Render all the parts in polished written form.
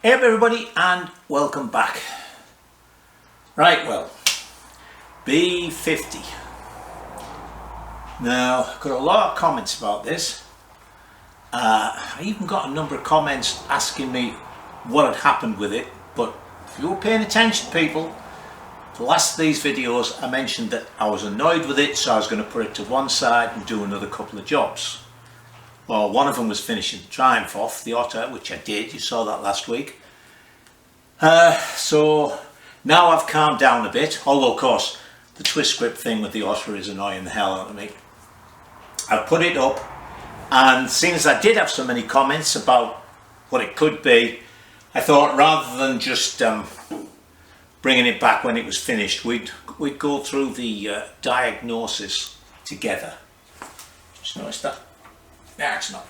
Hey up everybody and welcome back. Right, well, B50. Now, I've got a lot of comments about this. I even got a number of comments asking me what had happened with it, but if you were paying attention, people, the last of these videos I mentioned that I was annoyed with it, so I was going to put it to one side and do another couple of jobs. Well, one of them was finishing the Triumph off, the Otter, which I did, you saw that last week. So now I've calmed down a bit, although of course the twist grip thing with the Otter is annoying the hell out of me. I've put it up, and seeing as I did have so many comments about what it could be, I thought rather than just bringing it back when it was finished, we'd go through the diagnosis together. Just noticed that? No, it's not.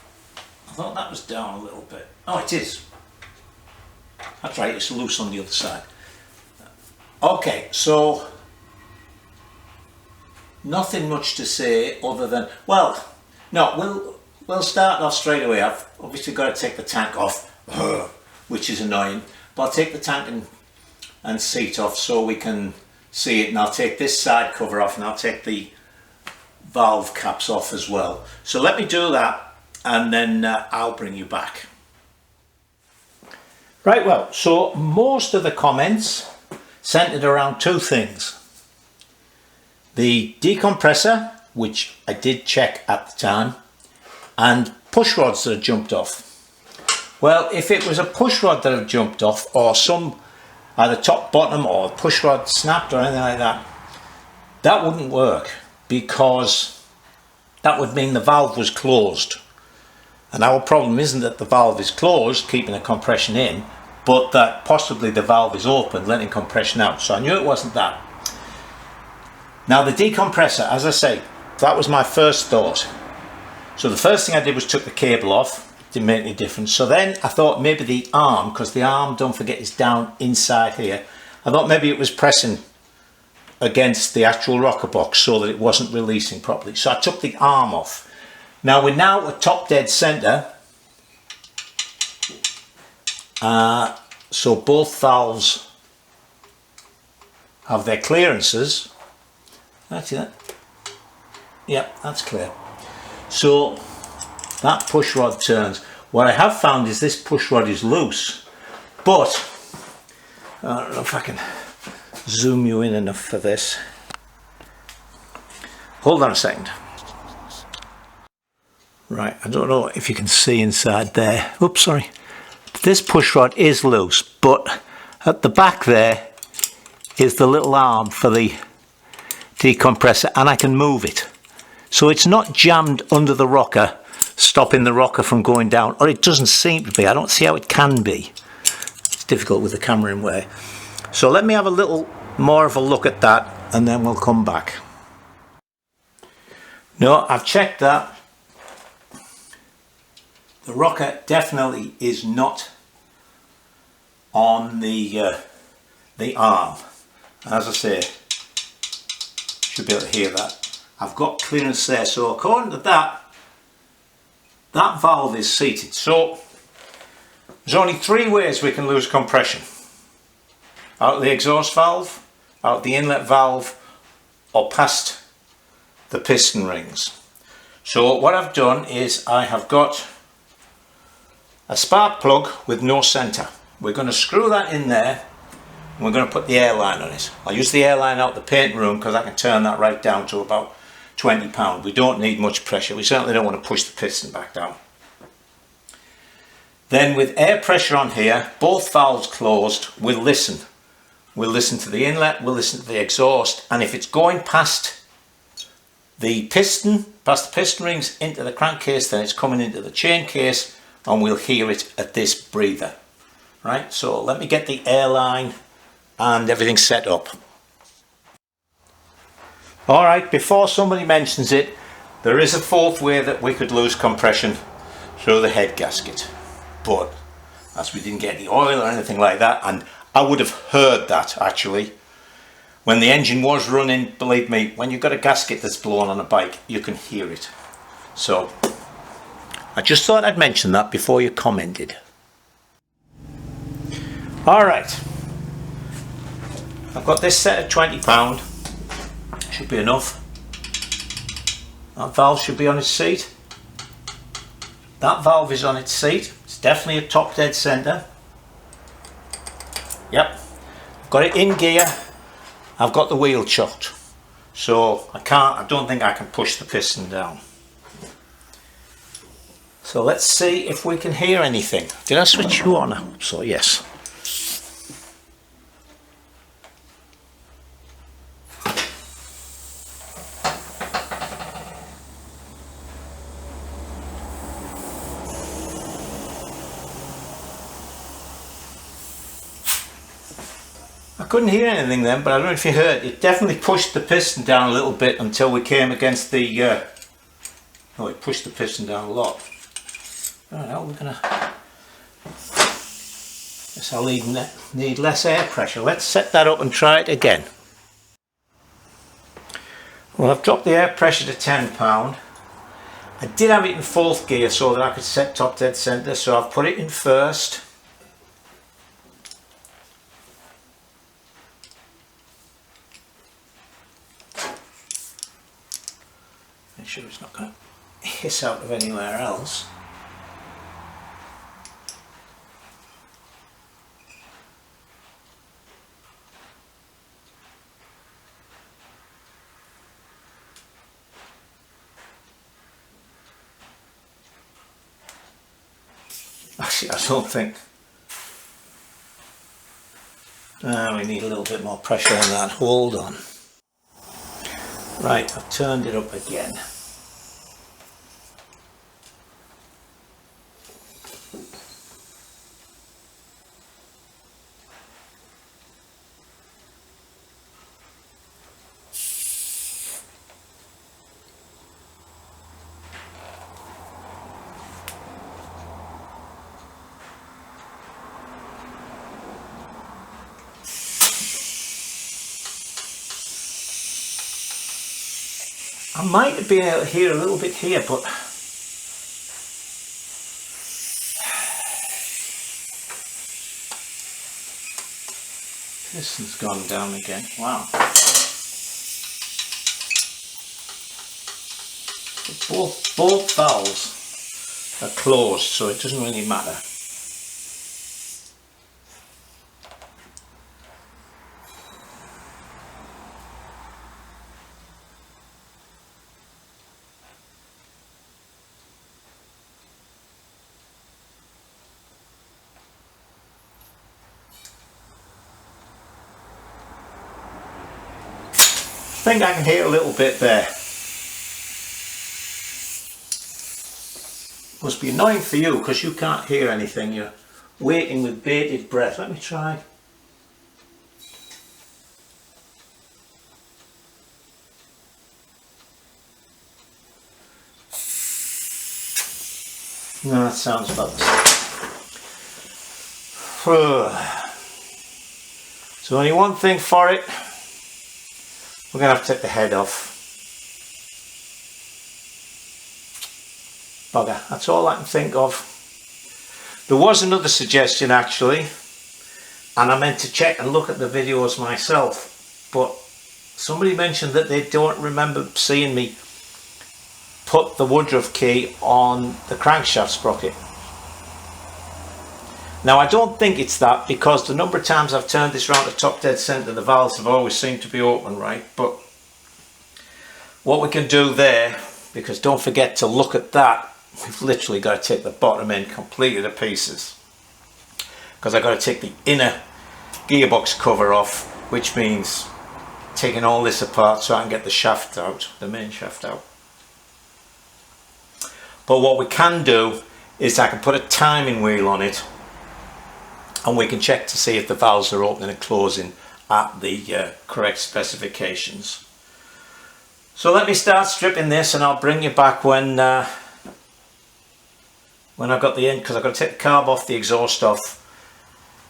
I thought that was down a little bit. Oh, it is. That's right, it's loose on the other side. Okay, so nothing much to say other than, well, no, we'll start off straight away. I've obviously got to take the tank off, which is annoying, but I'll take the tank and seat off so we can see it, and I'll take this side cover off, and I'll take the valve caps off as well. So let me do that, and then I'll bring you back. Right, well, so most of the comments centered around two things. The decompressor, which I did check at the time, and push rods that had jumped off. Well, if it was a push rod that had jumped off, or some either top, bottom, or push rod snapped or anything like that, that wouldn't work, because that would mean the valve was closed. And our problem isn't that the valve is closed, keeping the compression in, but that possibly the valve is open, letting compression out. So I knew it wasn't that. Now the decompressor, as I say, that was my first thought. So the first thing I did was took the cable off. Didn't make any difference. So then I thought maybe the arm, because the arm, don't forget, is down inside here. I thought maybe it was pressing against the actual rocker box so that it wasn't releasing properly. So I took the arm off. Now we're now at top dead center. So both valves have their clearances. That's it. Yep, that's clear. So that push rod turns. What I have found is this push rod is loose, but I don't know if I can zoom you in enough for this. Hold on a second. Right, I don't know if you can see inside there. Oops, sorry. This push rod is loose, but at the back there is the little arm for the decompressor, and I can move it. So it's not jammed under the rocker, stopping the rocker from going down, or it doesn't seem to be. I don't see how it can be. It's difficult with the camera in way. So let me have a little more of a look at that, and then we'll come back. No, I've checked that. The rocker definitely is not on the arm. As I say, should be able to hear that. I've got clearance there, so according to that, that valve is seated. So there's only three ways we can lose compression: out of the exhaust valve, out of the inlet valve, or past the piston rings. So what I've done is I have got a spark plug with no center. We're going to screw that in there, and we're going to put the airline on it. I'll use the airline out the paint room because I can turn that right down to about 20 pounds. We don't need much pressure. We certainly don't want to push the piston back down. Then with air pressure on here, both valves closed, we'll listen. We'll listen to the inlet, we'll listen to the exhaust, and if it's going past the piston rings into the crankcase, then it's coming into the chain case, and we'll hear it at this breather. Right, so let me get the airline and everything set up. Alright, before somebody mentions it, there is a fourth way that we could lose compression through the head gasket. But as we didn't get any oil or anything like that, and I would have heard that actually. When the engine was running, believe me, when you've got a gasket that's blown on a bike, you can hear it. So I just thought I'd mention that before you commented. Alright, I've got this set at £20, should be enough. That valve should be on its seat. That valve is on its seat. It's definitely a top dead centre. Yep, I've got it in gear. I've got the wheel chucked, so I don't think I can push the piston down. So let's see if we can hear anything. Did I switch you on? So yes. I couldn't hear anything then, but I don't know if you heard, it definitely pushed the piston down a little bit until we came against the, oh, it pushed the piston down a lot. Right, now we're gonna, guess I'll need less air pressure. Let's set that up and try it again. Well, I've dropped the air pressure to £10. I did have it in 4th gear so that I could set top dead centre, so I've put it in 1st. Make sure it's not going to hiss out of anywhere else. Actually, I don't think. We need a little bit more pressure on that. Hold on. Right, I've turned it up again. I might be able to hear a little bit here, but piston's gone down again. Wow. Both valves are closed, so it doesn't really matter. I think I can hear a little bit there. Must be annoying for you because you can't hear anything. You're waiting with bated breath. Let me try. No, that sounds about the same. So only one thing for it. We're going to have to take the head off. Bugger, that's all I can think of. There was another suggestion actually, and I meant to check and look at the videos myself, but somebody mentioned that they don't remember seeing me put the Woodruff key on the crankshaft sprocket. Now I don't think it's that, because the number of times I've turned this round to top dead centre, the valves have always seemed to be open right. But what we can do there, because don't forget to look at that, we've literally got to take the bottom end completely to pieces, because I've got to take the inner gearbox cover off, which means taking all this apart so I can get the shaft out, the main shaft out. But what we can do is I can put a timing wheel on it, and we can check to see if the valves are opening and closing at the correct specifications. So let me start stripping this, and I'll bring you back when I've got the end, because I've got to take the carb off, the exhaust off,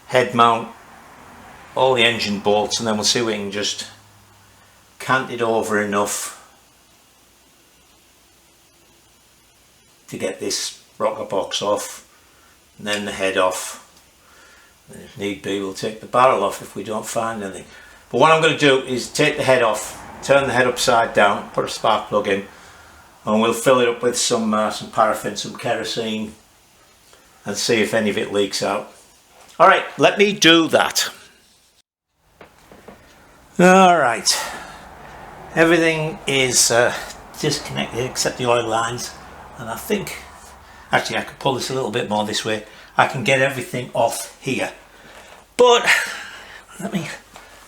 head mount, all the engine bolts, and then we'll see if we can just cant it over enough to get this rocker box off, and then the head off, And if need be, we'll take the barrel off if we don't find anything. But what I'm going to do is take the head off, turn the head upside down, put a spark plug in, and we'll fill it up with some paraffin, some kerosene, and see if any of it leaks out. Alright, let me do that. Alright, everything is disconnected except the oil lines, and I think, actually I could pull this a little bit more this way, I can get everything off here. But let me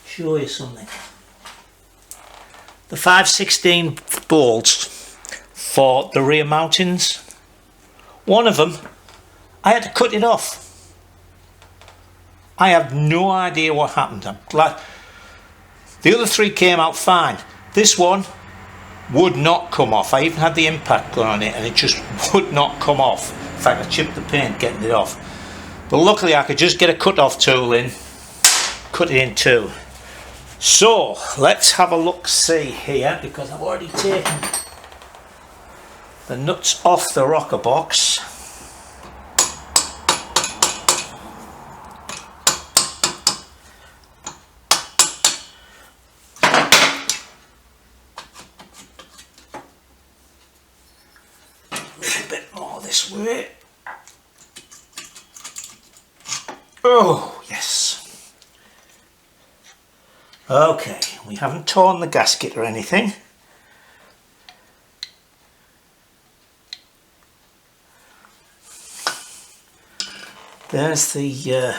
show you something. The 5/16 bolts for the rear mountings, one of them I had to cut it off. I have no idea what happened. I'm glad the other three came out fine. This one would not come off. I even had the impact gun on it and it just would not come off. In fact, I chipped the paint getting it off. But luckily I could just get a cut-off tool in, cut it in two. So let's have a look see here, because I've already taken the nuts off the rocker box. A little bit more this way. Oh yes. Okay, we haven't torn the gasket or anything. There's the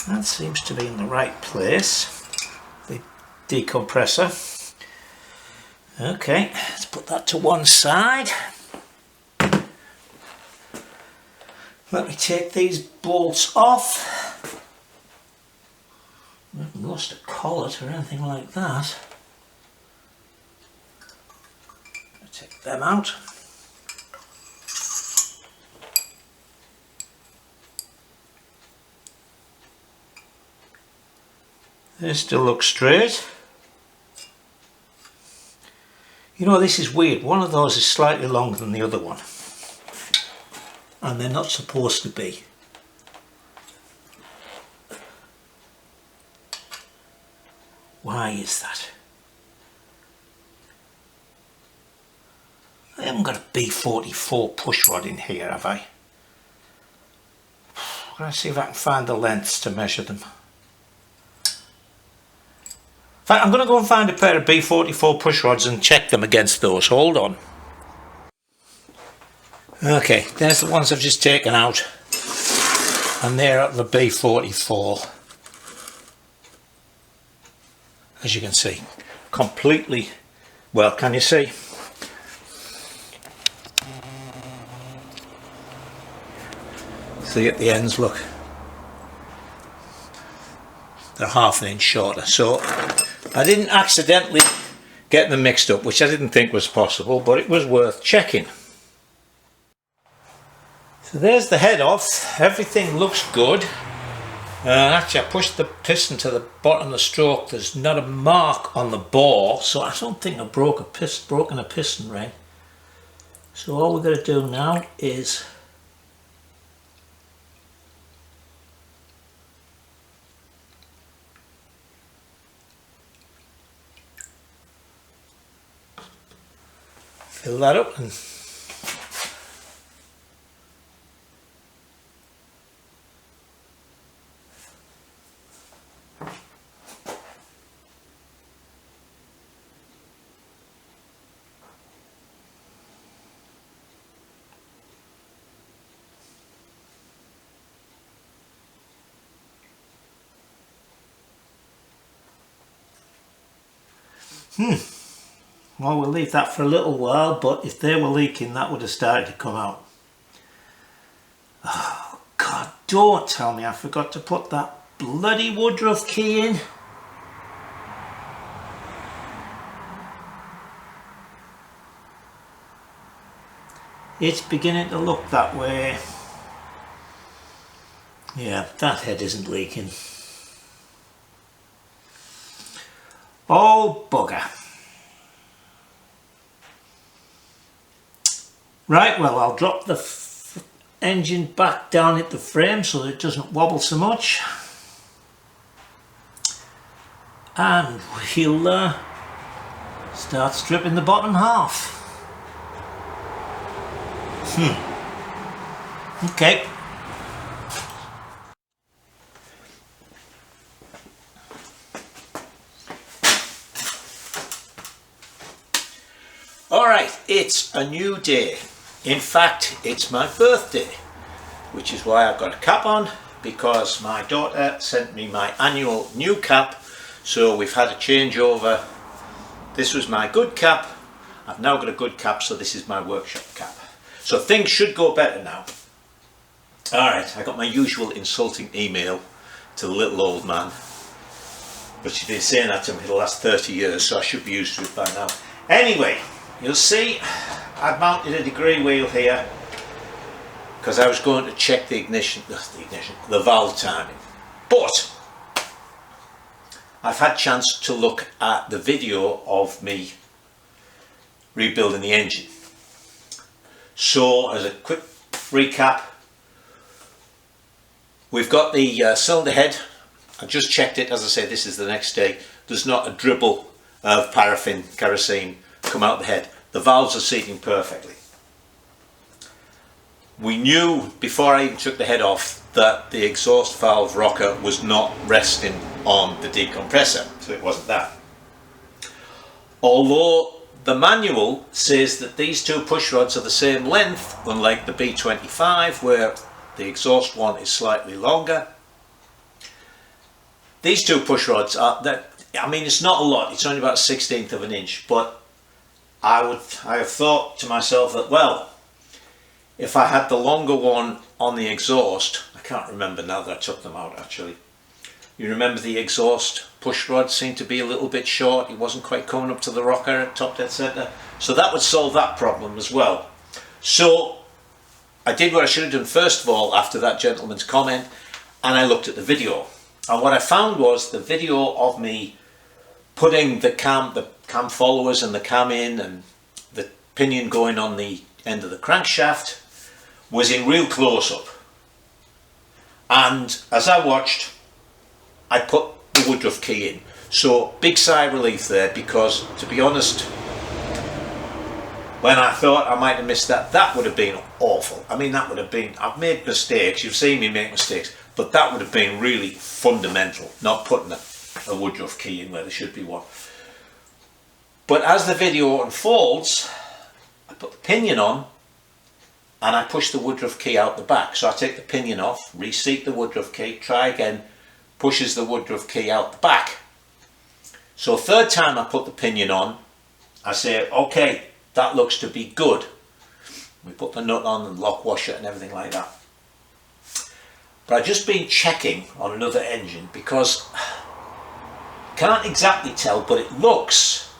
that seems to be in the right place, the decompressor. Okay, let's put that to one side. Let me take these bolts off. I haven't lost a collet or anything like that. I'll take them out. They still look straight. You know, this is weird. One of those is slightly longer than the other one. And they're not supposed to be. Why is that? I haven't got a B44 push rod in here, have I? I'm going to see if I can find the lengths to measure them. In fact, I'm going to go and find a pair of B44 push rods and check them against those. Hold on. Okay, there's the ones I've just taken out, and they're at the B44. As you can see, completely, well, can you see? See at the ends, look. They're half an inch shorter, so I didn't accidentally get them mixed up, which I didn't think was possible, but it was worth checking. So there's the head off. Everything looks good. Actually, I pushed the piston to the bottom of the stroke. There's not a mark on the bore, so I don't think I've broken a piston ring. So all we're going to do now is fill that up and well, we'll leave that for a little while, but if they were leaking, that would have started to come out. Oh God, don't tell me I forgot to put that bloody Woodruff key in. It's beginning to look that way. Yeah, that head isn't leaking. Oh bugger. Right, well, I'll drop the engine back down at the frame so that it doesn't wobble so much, and we'll start stripping the bottom half. Okay. Alright, it's a new day. In fact, it's my birthday, which is why I've got a cap on, because my daughter sent me my annual new cap, so we've had a changeover. This was my good cap, I've now got a good cap, so this is my workshop cap. So things should go better now. Alright, I got my usual insulting email to the little old man, but she's been saying that to me for the last 30 years, so I should be used to it by now. Anyway, you'll see I've mounted a degree wheel here because I was going to check the valve timing. But I've had a chance to look at the video of me rebuilding the engine. So as a quick recap, we've got the cylinder head. I just checked it, as I say, this is the next day. There's not a dribble of paraffin, kerosene come out the head. The valves are seating perfectly. We knew before I even took the head off that the exhaust valve rocker was not resting on the decompressor, so it wasn't that. Although the manual says that these two push rods are the same length, unlike the B25 where the exhaust one is slightly longer. These two push rods are, I mean, it's not a lot, it's only about 1/16 of an inch, but I have thought to myself that, well, if I had the longer one on the exhaust, I can't remember now that I took them out actually. You remember the exhaust push rod seemed to be a little bit short, it wasn't quite coming up to the rocker at top dead center, so that would solve that problem as well. So I did what I should have done first of all after that gentleman's comment, and I looked at the video, and what I found was the video of me putting the cam followers and the cam in and the pinion going on the end of the crankshaft was in real close-up, and as I watched I put the Woodruff key in, so big sigh of relief there, because to be honest, when I thought I might have missed that, that would have been awful. I mean, that would have been, I've made mistakes, you've seen me make mistakes, but that would have been really fundamental, not putting a Woodruff key in where there should be one. But as the video unfolds, I put the pinion on and I push the Woodruff key out the back. So I take the pinion off, reseat the Woodruff key, try again, pushes the Woodruff key out the back. So third time I put the pinion on, I say, okay, that looks to be good. We put the nut on and lock washer and everything like that. But I've just been checking on another engine because I can't exactly tell, but it looks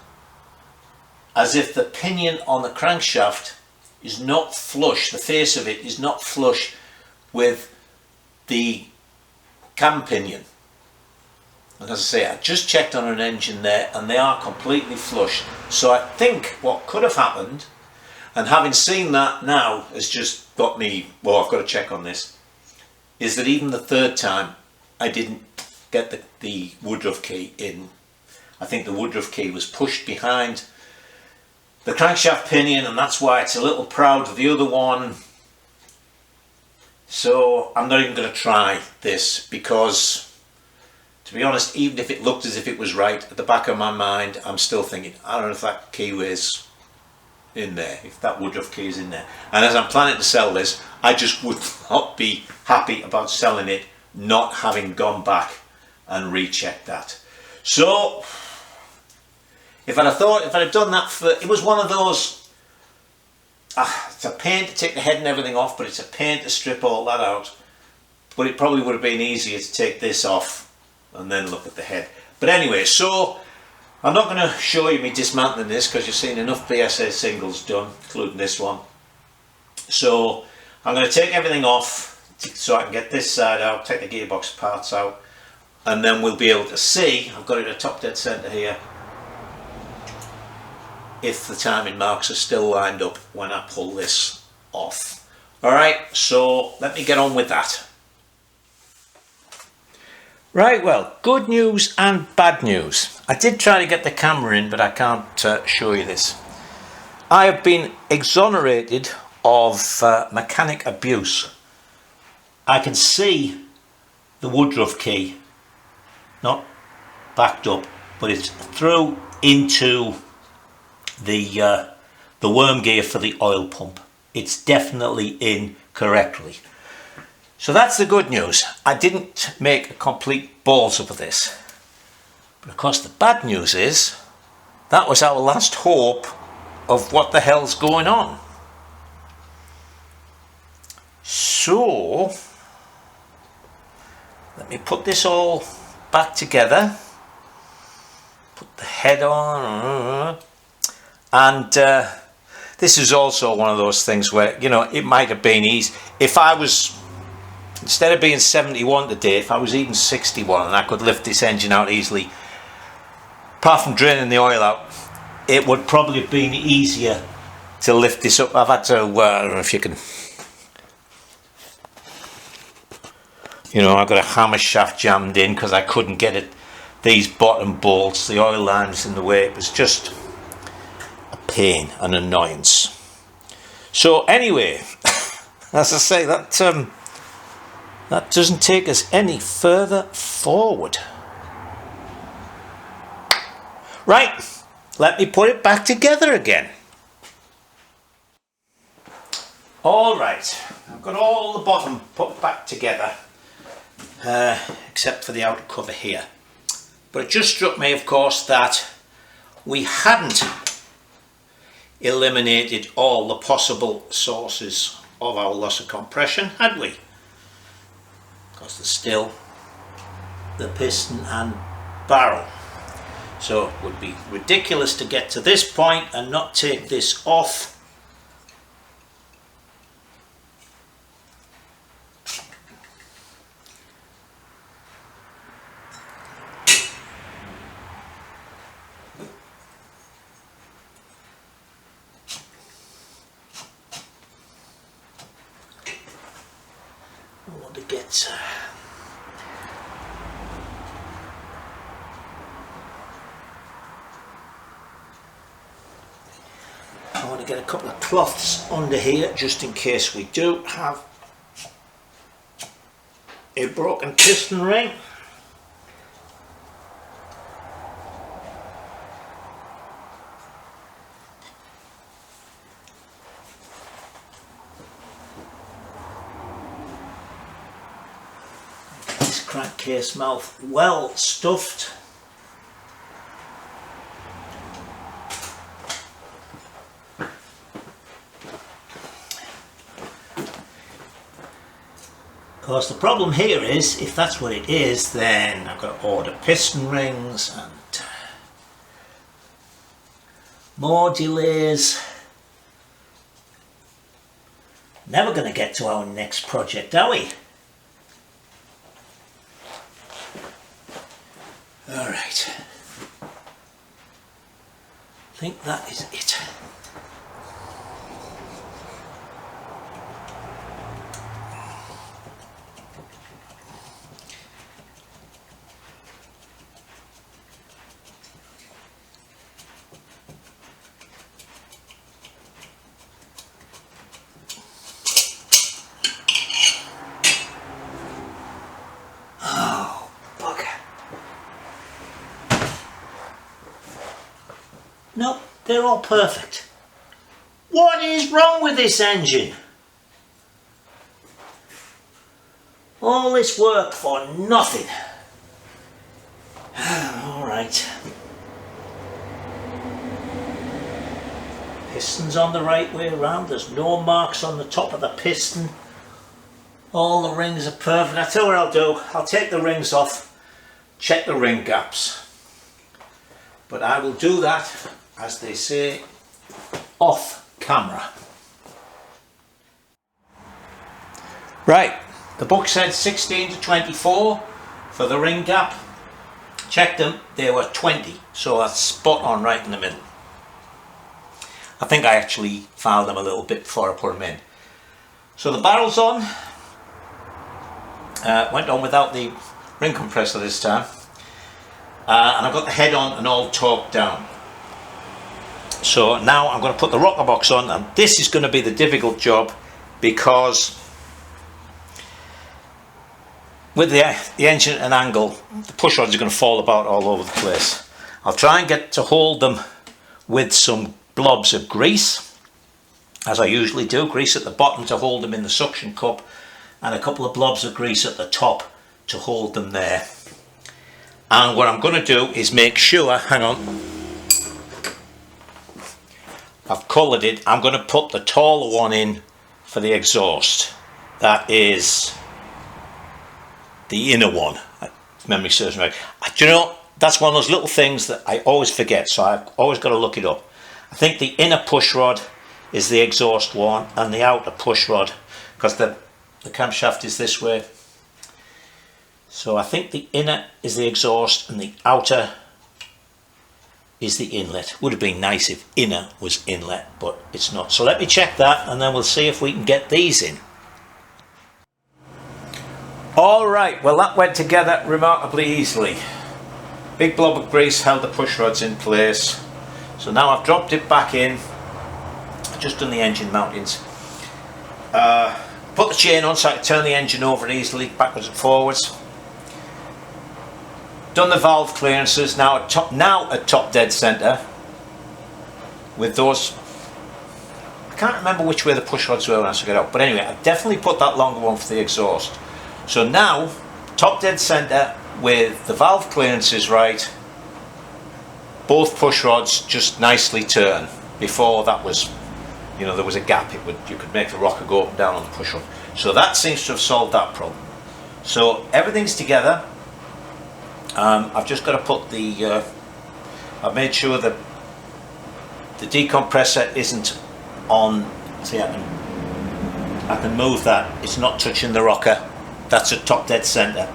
as if the pinion on the crankshaft is not flush, the face of it is not flush with the cam pinion. And as I say, I just checked on an engine there and they are completely flush. So I think what could have happened, and having seen that now has just got me, well, I've got to check on this, is that even the third time I didn't get the Woodruff key in. I think the Woodruff key was pushed behind the crankshaft pinion, and that's why it's a little proud of the other one. So I'm not even going to try this, because to be honest, even if it looked as if it was right, at the back of my mind I'm still thinking, I don't know if that key is in there, if that Woodruff key is in there. And as I'm planning to sell this, I just would not be happy about selling it not having gone back and rechecked that. So if I'd have done that for, it was one of those, it's a pain to take the head and everything off, but it's a pain to strip all that out. But it probably would have been easier to take this off and then look at the head. But anyway, so I'm not going to show you me dismantling this because you've seen enough BSA singles done, including this one. So I'm going to take everything off so I can get this side out, take the gearbox parts out, and then we'll be able to see, I've got it at top dead centre here, if the timing marks are still lined up when I pull this off. Alright, so let me get on with that. Right, well, good news and bad news. I did try to get the camera in, but I can't show you this. I have been exonerated of mechanic abuse. I can see the woodruff key, not backed up, but it's through into the worm gear for the oil pump. It's definitely in correctly. So that's the good news. I didn't make a complete balls of this. But of course the bad news is that was our last hope of what the hell's going on. So let me put this all back together. Put the head on. And this is also one of those things where, you know, it might have been easy. If I was, instead of being 71 today, if I was even 61 and I could lift this engine out easily, apart from draining the oil out, it would probably have been easier to lift this up. I've had to, I don't know if you can, you know, I've got a hammer shaft jammed in because I couldn't get it, these bottom bolts, the oil line was in the way. It was just pain and annoyance. So anyway, as I say, that doesn't take us any further forward. Right, let me put it back together again. All right, I've got all the bottom put back together, except for the outer cover here. But it just struck me, of course, that we hadn't eliminated all the possible sources of our loss of compression, had we? Because there's still the piston and barrel. So it would be ridiculous to get to this point and not take this off. I want to get a couple of cloths under here just in case we do have a broken piston ring. This crankcase mouth well stuffed. Of course, the problem here is, if that's what it is, then I've got to order piston rings and more delays. Never going to get to our next project, are we? Alright. I think that is it. Nope, they're all perfect. What is wrong with this engine? All this work for nothing. Alright. Piston's on the right way around. There's no marks on the top of the piston. All the rings are perfect. I tell you what I'll do. I'll take the rings off, check the ring gaps. But I will do that, as they say, off camera. Right, the book said 16 to 24 for the ring gap. Checked them, they were 20, so that's spot on right in the middle. I think I actually filed them a little bit before I put them in. So the barrel's on. Went on without the ring compressor this time. And I've got the head on and all torqued down. So now I'm going to put the rocker box on, and this is going to be the difficult job because with the engine at an angle, the push rods are going to fall about all over the place. I'll try and get to hold them with some blobs of grease, as I usually do. Grease at the bottom to hold them in the suction cup, and a couple of blobs of grease at the top to hold them there. And what I'm going to do is make sure, hang on, I've coloured it. I'm going to put the taller one in for the exhaust. That is the inner one, if memory serves me right. Do you know, that's one of those little things that I always forget, so I've always got to look it up. I think the inner push rod is the exhaust one, and the outer push rod, because the camshaft is this way. So I think the inner is the exhaust and the outer is the inlet. Would have been nice if inner was inlet, but it's not. So let me check that, and then we'll see if we can get these in. Alright, well that went together remarkably easily. Big blob of grease held the push rods in place. So now I've dropped it back in. I've just done the engine mountings. Put the chain on so I can turn the engine over easily, backwards and forwards. Done the valve clearances, now at top dead centre with those. I can't remember which way the push rods were when I took it out, but anyway, I've definitely put that longer one for the exhaust. So now, top dead centre with the valve clearances right, both push rods just nicely turn. Before that was, you know, there was a gap, you could make the rocker go up and down on the push rod. So that seems to have solved that problem. So everything's together. I've just got to put the, I've made sure that the decompressor isn't on. See, I can move that, it's not touching the rocker. That's at top dead centre,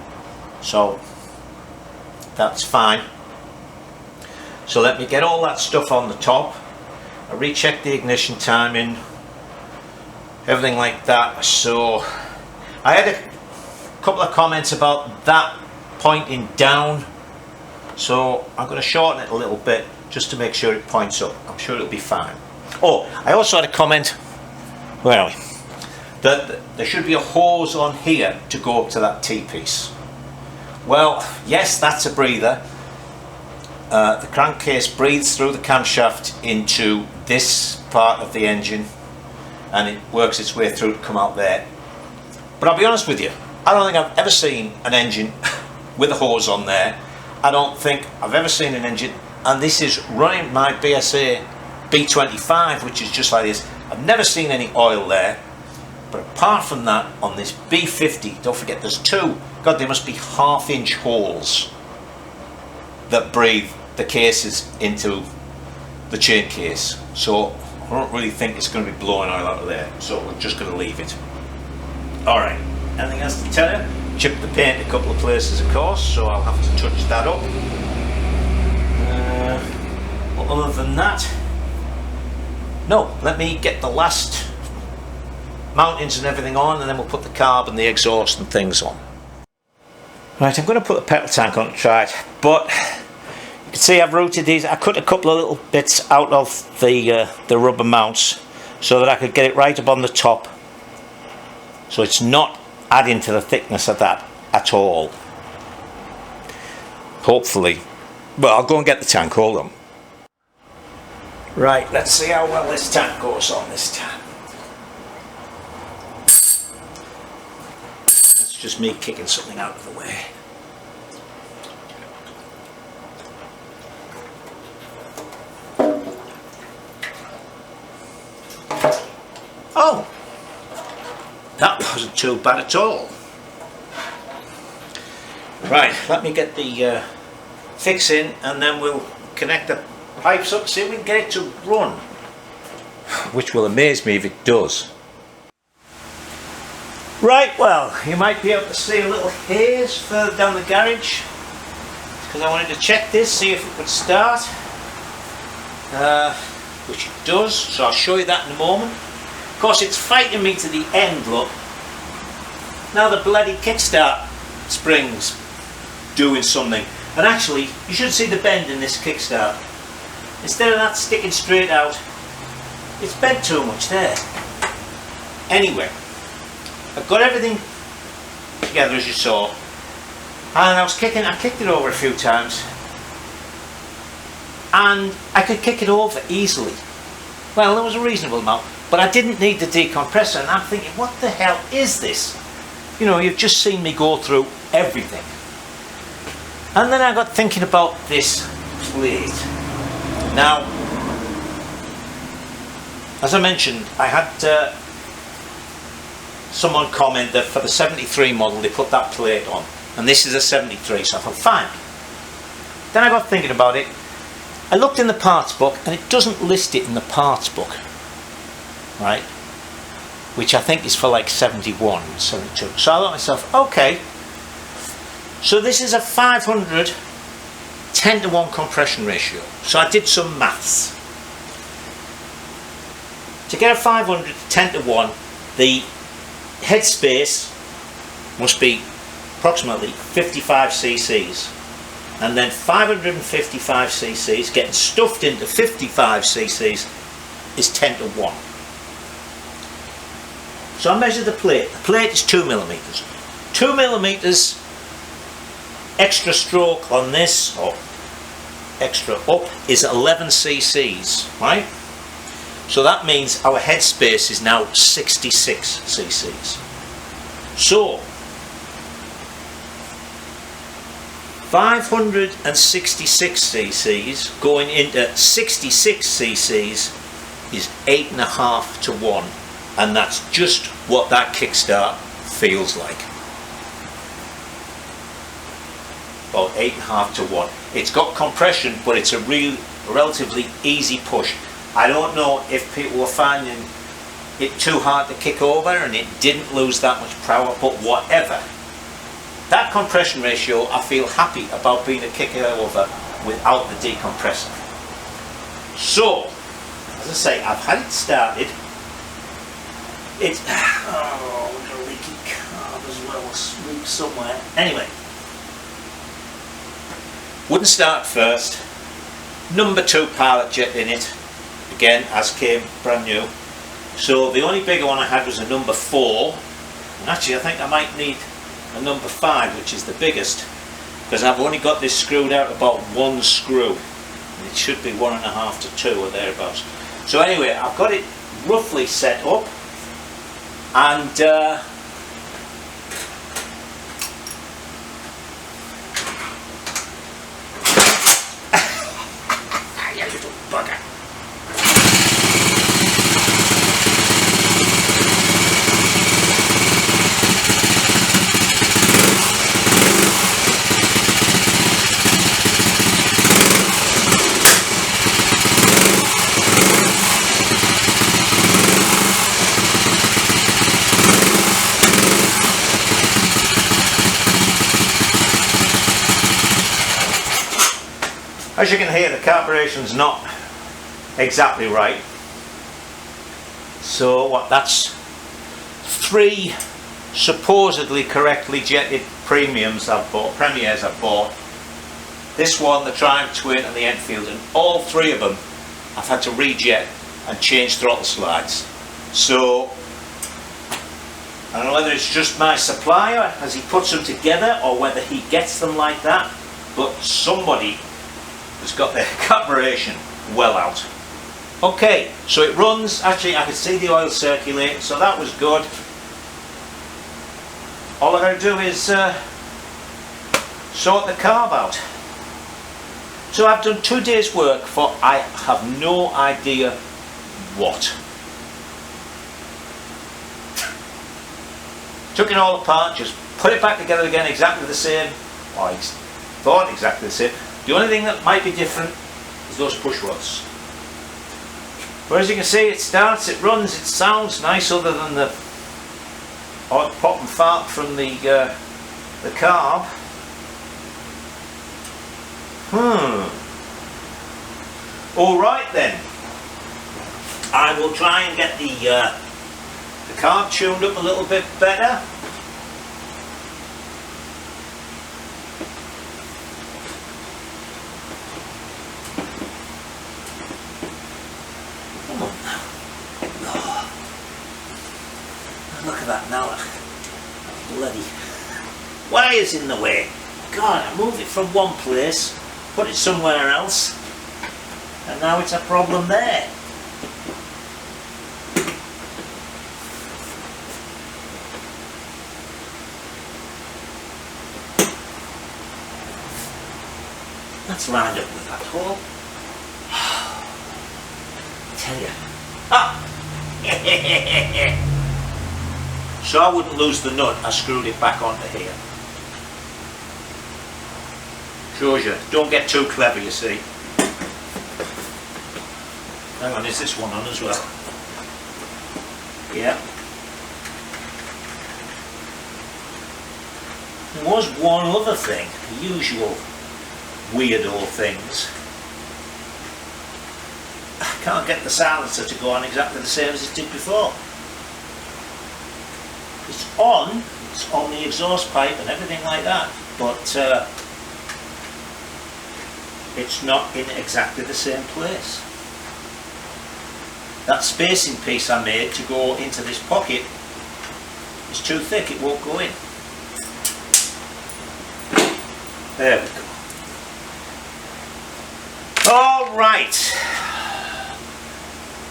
so that's fine. So let me get all that stuff on the top. I recheck the ignition timing, everything like that. So I had a couple of comments about that pointing down, so I'm going to shorten it a little bit just to make sure it points up. I'm sure it'll be fine. Oh, I also had a comment, where are we, that there should be a hose on here to go up to that T-piece. Well, yes, that's a breather. The crankcase breathes through the camshaft into this part of the engine, and it works its way through to come out there. But I'll be honest with you, I don't think I've ever seen an engine with a hose on there. I don't think I've ever seen an engine, and this is running my BSA B25, which is just like this. I've never seen any oil there. But apart from that, on this B50, don't forget there's two, God, there must be half-inch holes that breathe the cases into the chain case. So I don't really think it's going to be blowing oil out of there. So we're just going to leave it. Alright, anything else to tell you? Chipped the paint a couple of places, of course, so I'll have to touch that up. But other than that, no, let me get the last mountings and everything on, and then we'll put the carb and the exhaust and things on. Right, I'm going to put the petrol tank on to try it, but you can see I've routed these. I cut a couple of little bits out of the rubber mounts so that I could get it right up on the top, so it's not adding to the thickness of that at all. Hopefully. Well, I'll go and get the tank, hold on. Right, let's see how well this tank goes on this time. That's just me kicking something out of the way. Oh! That wasn't too bad at all. Right, let me get the fix in, and then we'll connect the pipes up, see if we can get it to run. Which will amaze me if it does. Right, well, you might be able to see a little haze further down the garage, because I wanted to check this, see if it would start. Which it does, so I'll show you that in a moment. course, it's fighting me to the end, look. Now the bloody kickstart spring's doing something. And actually, you should see the bend in this kickstart. Instead of that sticking straight out, it's bent too much there. Anyway, I've got everything together as you saw. And I kicked it over a few times. And I could kick it over easily. Well, there was a reasonable amount, but I didn't need the decompressor, and I'm thinking, what the hell is this? You know, you've just seen me go through everything. And then I got thinking about this plate. Now, as I mentioned, I had someone comment that for the 73 model they put that plate on, and this is a 73, so I thought, fine. Then I got thinking about it. I looked in the parts book and it doesn't list it in the parts book, right, which I think is for like 71, 72. So I thought to myself, okay, so this is a 500 10-to-1 compression ratio. So I did some maths. To get a 500 10-to-1, the headspace must be approximately 55 cc's. And then 555 cc's getting stuffed into 55 cc's is 10-to-1. So I measured the plate. The plate is 2 millimeters. 2 millimeters extra stroke on this, or extra up, is 11 cc's, right? So that means our headspace is now 66 cc's. So 566 cc's going into 66 cc's is 8.5-to-1, and that's just what that kickstart feels like. About 8.5-to-1. It's got compression, but it's a relatively easy push. I don't know if people were finding it too hard to kick over and it didn't lose that much power, but whatever. That compression ratio, I feel happy about being a kick over without the decompressor. So, as I say, I've had it started. It's a leaky carb as well, leak somewhere. Anyway, wouldn't start first. Number 2 pilot jet in it, again, as came brand new. So the only bigger one I had was a number 4, and actually I think I might need a number 5, which is the biggest, because I've only got this screwed out about 1 screw, and it should be 1.5 to 2 or thereabouts. So anyway, I've got it roughly set up, and you little bugger. As you can hear, the carburetion's not exactly right. So what, that's 3 supposedly correctly jetted premiums I've bought, Premiers I've bought. This one, the Triumph Twin and the Enfield, and all 3 of them I've had to rejet and change throttle slides. So I don't know whether it's just my supplier as he puts them together or whether he gets them like that, but somebody has got their carburation well out. Okay, so it runs. Actually, I could see the oil circulating, so that was good. All I got to do is sort the carb out. So I've done 2 days work for I have no idea what. Took it all apart, just put it back together again exactly the same. Or I thought exactly the same. The only thing that might be different is those push rods. But as you can see, it starts, it runs, it sounds nice other than the odd pop and fart from the carb. Alright then. I will try and get the the car tuned up a little bit better. Come on now. Oh. Look at that now. Bloody wires in the way. God, I moved it from one place, put it somewhere else, and now it's a problem there. That's lined up with that hole. I tell you. Ah! So I wouldn't lose the nut, I screwed it back onto here. Shows you, don't get too clever, you see. Hang on, is this one on as well? Yeah. There was one other thing, the usual weirdo things. I can't get the silencer to go on exactly the same as it did before. It's on the exhaust pipe and everything like that, but it's not in exactly the same place. That spacing piece I made to go into this pocket is too thick, it won't go in. There we go. Alright.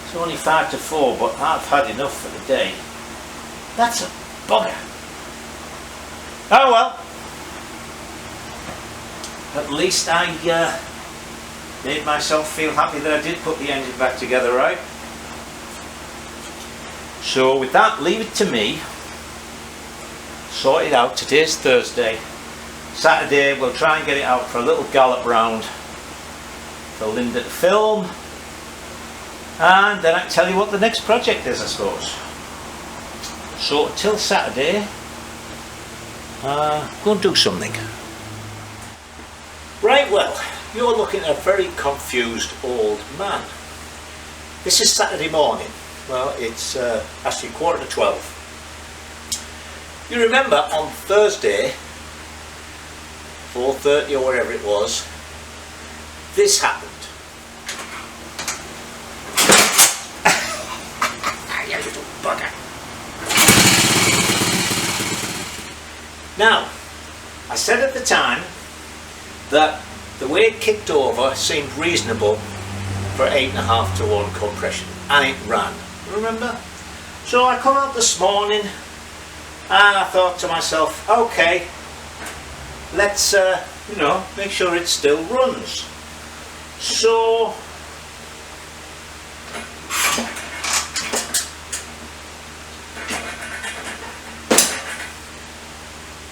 It's only 5 to 4, but I've had enough for the day. That's a bugger. Oh well. At least I made myself feel happy that I did put the engine back together right. So with that, leave it to me. Sort it out. Today's Thursday. Saturday we'll try and get it out for a little gallop round for Linda to film. And then I can tell you what the next project is, I suppose. So until Saturday, go and do something. Right, well, you're looking at a very confused old man. This is Saturday morning. Well, it's actually 11:45. You remember on Thursday, 4:30 or whatever it was, this happened. You little bugger. Now, I said at the time that the way it kicked over seemed reasonable for 8.5 to 1 compression, and it ran. Remember? So I come out this morning and I thought to myself, okay, let's make sure it still runs. So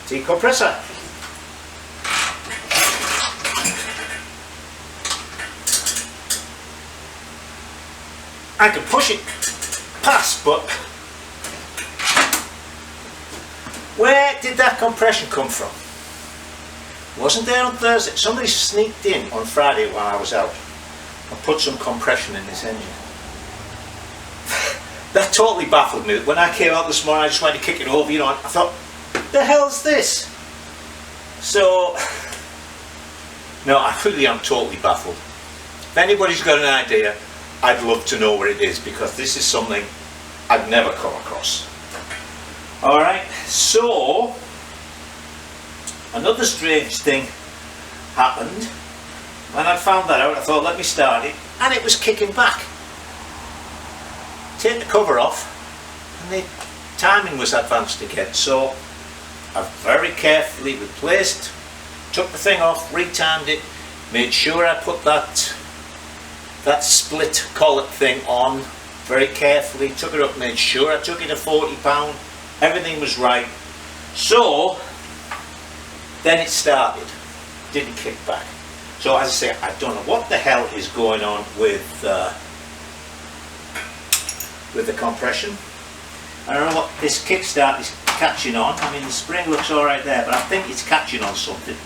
decompressor. I can push it past, but where did that compression come from? Wasn't there on Thursday. Somebody sneaked in on Friday while I was out and put some compression in this engine. That totally baffled me. When I came out this morning, I just wanted to kick it over, and I thought, the hell's this? So, no, I really am totally baffled. If anybody's got an idea, I'd love to know what it is, because this is something I've never come across. Alright, so another strange thing happened. When I found that out, I thought, let me start it, and it was kicking back. Take the cover off, and the timing was advanced again, so I very carefully replaced, took the thing off, retimed it, made sure I put that split collet thing on very carefully, took it up, made sure I took it a 40 pound, everything was right. So then it started, didn't kick back. So as I say, I don't know what the hell is going on with the compression. I don't know what this kickstart is catching on. I mean, the spring looks alright there, but I think it's catching on something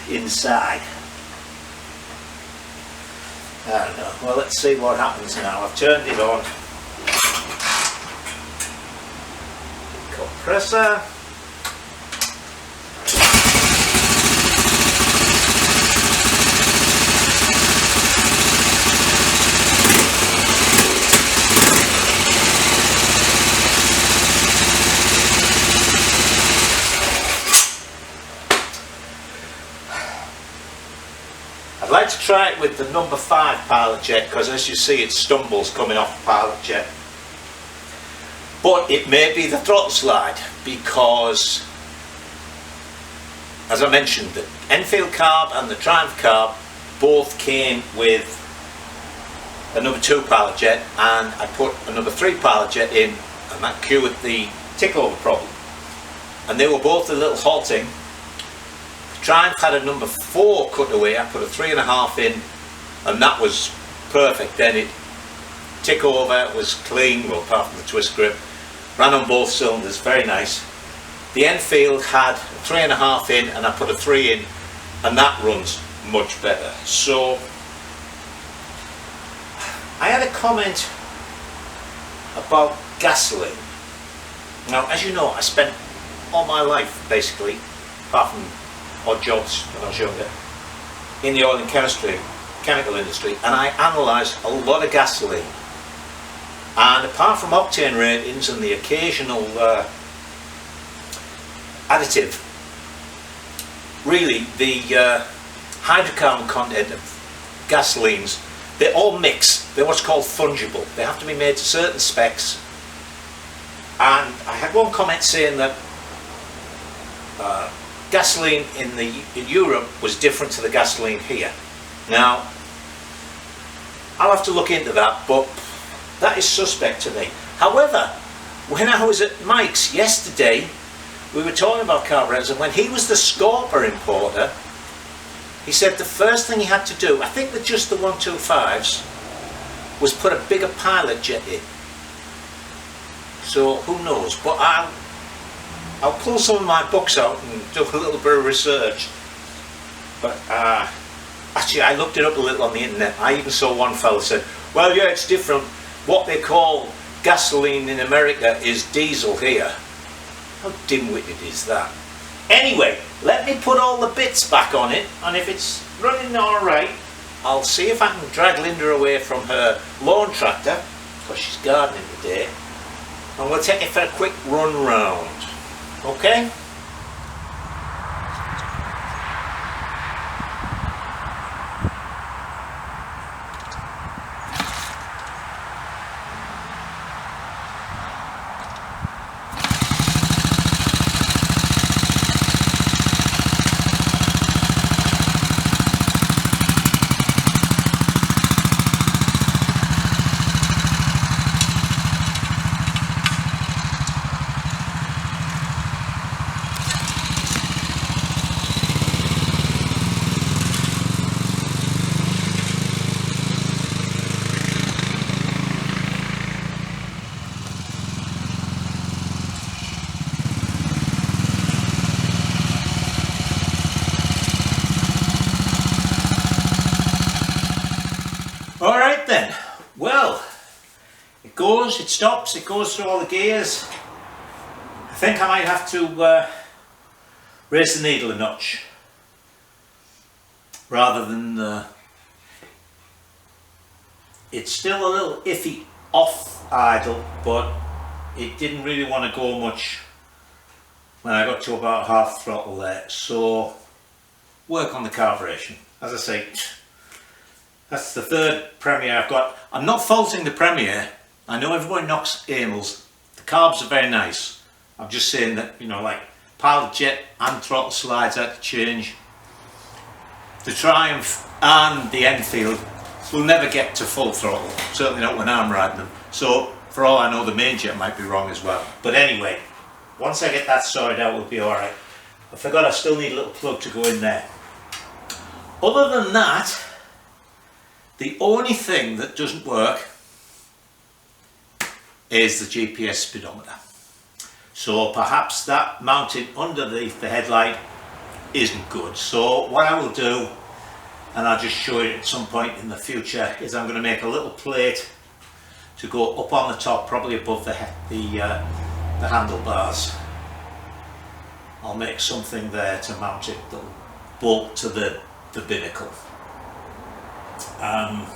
inside. I don't know. Well, let's see what happens now. I've turned it on. decompressor. I'd like to try it with the number 5 pilot jet, because as you see it stumbles coming off the pilot jet. But it may be the throttle slide, because as I mentioned, the Enfield carb and the Triumph carb both came with a number 2 pilot jet, and I put a number 3 pilot jet in, and that cured the tick-over problem. And they were both a little halting. Triumph had a number 4 cutaway. I put a 3.5 in, and that was perfect. Then it tick over, it was clean, well, apart from the twist grip, ran on both cylinders, very nice. The Enfield had a 3.5 in, and I put a 3 in, and that runs much better. So I had a comment about gasoline. Now, as you know, I spent all my life basically, apart from odd jobs when I was younger, in the oil and chemical industry, and I analysed a lot of gasoline. And apart from octane ratings and the occasional additive, really the hydrocarbon content of gasolines, they all mix. They're what's called fungible. They have to be made to certain specs. And I had one comment saying that gasoline in Europe was different to the gasoline here. Now, I'll have to look into that, but that is suspect to me. However, when I was at Mike's yesterday, we were talking about carburetors, and when he was the Scorper importer, he said the first thing he had to do, I think with just the 125s, was put a bigger pilot jet in. So who knows, but I'll pull some of my books out and do a little bit of research. But actually I looked it up a little on the internet. I even saw one fella said, well, yeah, it's different. What they call gasoline in America is diesel here. How dim-witted is that? Anyway, let me put all the bits back on it, and if it's running alright, I'll see if I can drag Linda away from her lawn tractor, because she's gardening today, and we'll take it for a quick run round. Okay? Alright then, well, it goes, it stops, it goes through all the gears. I think I might have to raise the needle a notch, rather than, it's still a little iffy off idle, but it didn't really want to go much when I got to about half throttle there, so work on the carburation. As I say, that's the third Premier I've got. I'm not faulting the Premier. I know everybody knocks Amels. The carbs are very nice. I'm just saying that, you know, like pilot jet and throttle slides had to change. The Triumph and the Enfield will never get to full throttle. Certainly not when I'm riding them. So for all I know, the main jet might be wrong as well. But anyway, once I get that sorted out, we'll be alright. I forgot I still need a little plug to go in there. Other than that, the only thing that doesn't work is the GPS speedometer. So perhaps that mounted underneath the headlight isn't good. So what I will do, and I'll just show you at some point in the future, is I'm going to make a little plate to go up on the top, probably above the the handlebars. I'll make something there to mount it that'll bolt to the binnacle. I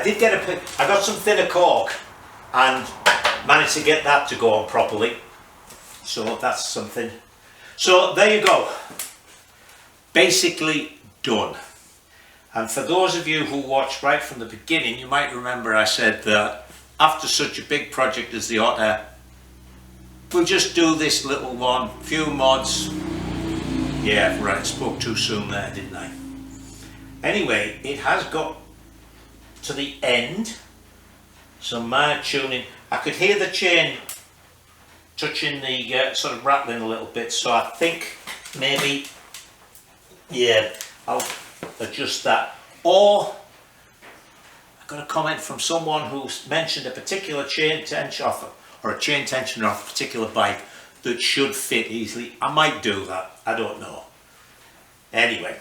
did get I got some thinner cork and managed to get that to go on properly, so that's something. So there you go, basically done. And for those of you who watched right from the beginning, you might remember I said that after such a big project as the Otter, we'll just do this little one, few mods. Yeah, right, spoke too soon there, didn't I? Anyway, it has got to the end, some mild tuning. I could hear the chain touching the sort of rattling a little bit, so I think maybe, yeah, I'll adjust that. Or I got a comment from someone who mentioned a particular chain tension or a chain tensioner off a particular bike that should fit easily. I might do that, I don't know. Anyway,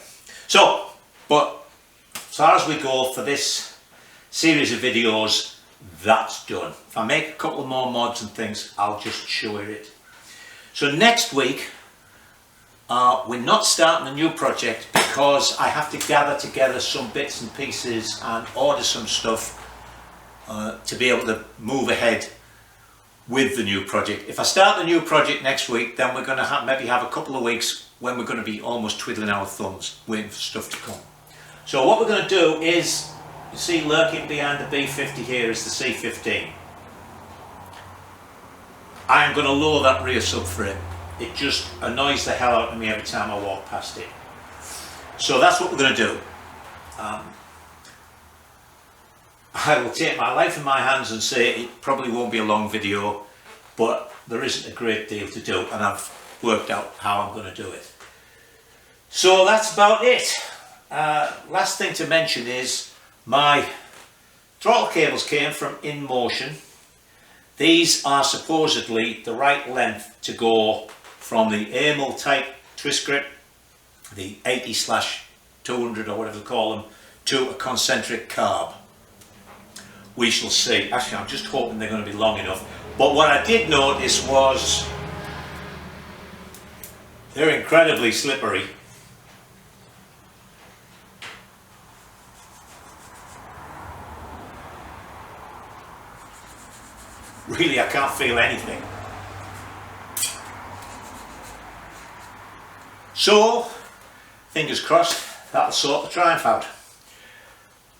so, but as far as we go for this series of videos, that's done. If I make a couple more mods and things, I'll just show you it. So next week, we're not starting a new project because I have to gather together some bits and pieces and order some stuff to be able to move ahead with the new project. If I start the new project next week, then we're going to maybe have a couple of weeks when we're going to be almost twiddling our thumbs waiting for stuff to come. So what we're going to do is, you see lurking behind the B50 here is the C15. I'm going to lower that rear sub for it. It just annoys the hell out of me every time I walk past it. So that's what we're going to do. I will take my life in my hands and say it probably won't be a long video, but there isn't a great deal to do, and I've worked out how I'm going to do it. So that's about it. Last thing to mention is my throttle cables came from InMotion. These are supposedly the right length to go from the AML type twist grip, the 80/200 or whatever they call them, to a concentric carb. We shall see. Actually, I'm just hoping they're going to be long enough. But what I did notice was they're incredibly slippery. Really, I can't feel anything. So, fingers crossed, that'll sort the Triumph out.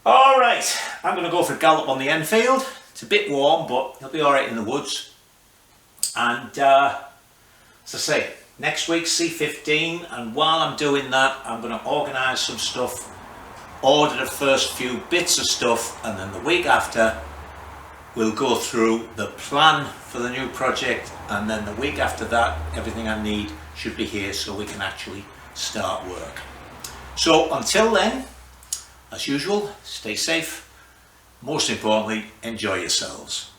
Alright, I'm going to go for a gallop on the Enfield. It's a bit warm, but it'll be alright in the woods. And, as I say, next week's C15, and while I'm doing that, I'm going to organise some stuff, order the first few bits of stuff, and then the week after, we'll go through the plan for the new project, and then the week after that, everything I need should be here so we can actually start work. So until then, as usual, stay safe. Most importantly, enjoy yourselves.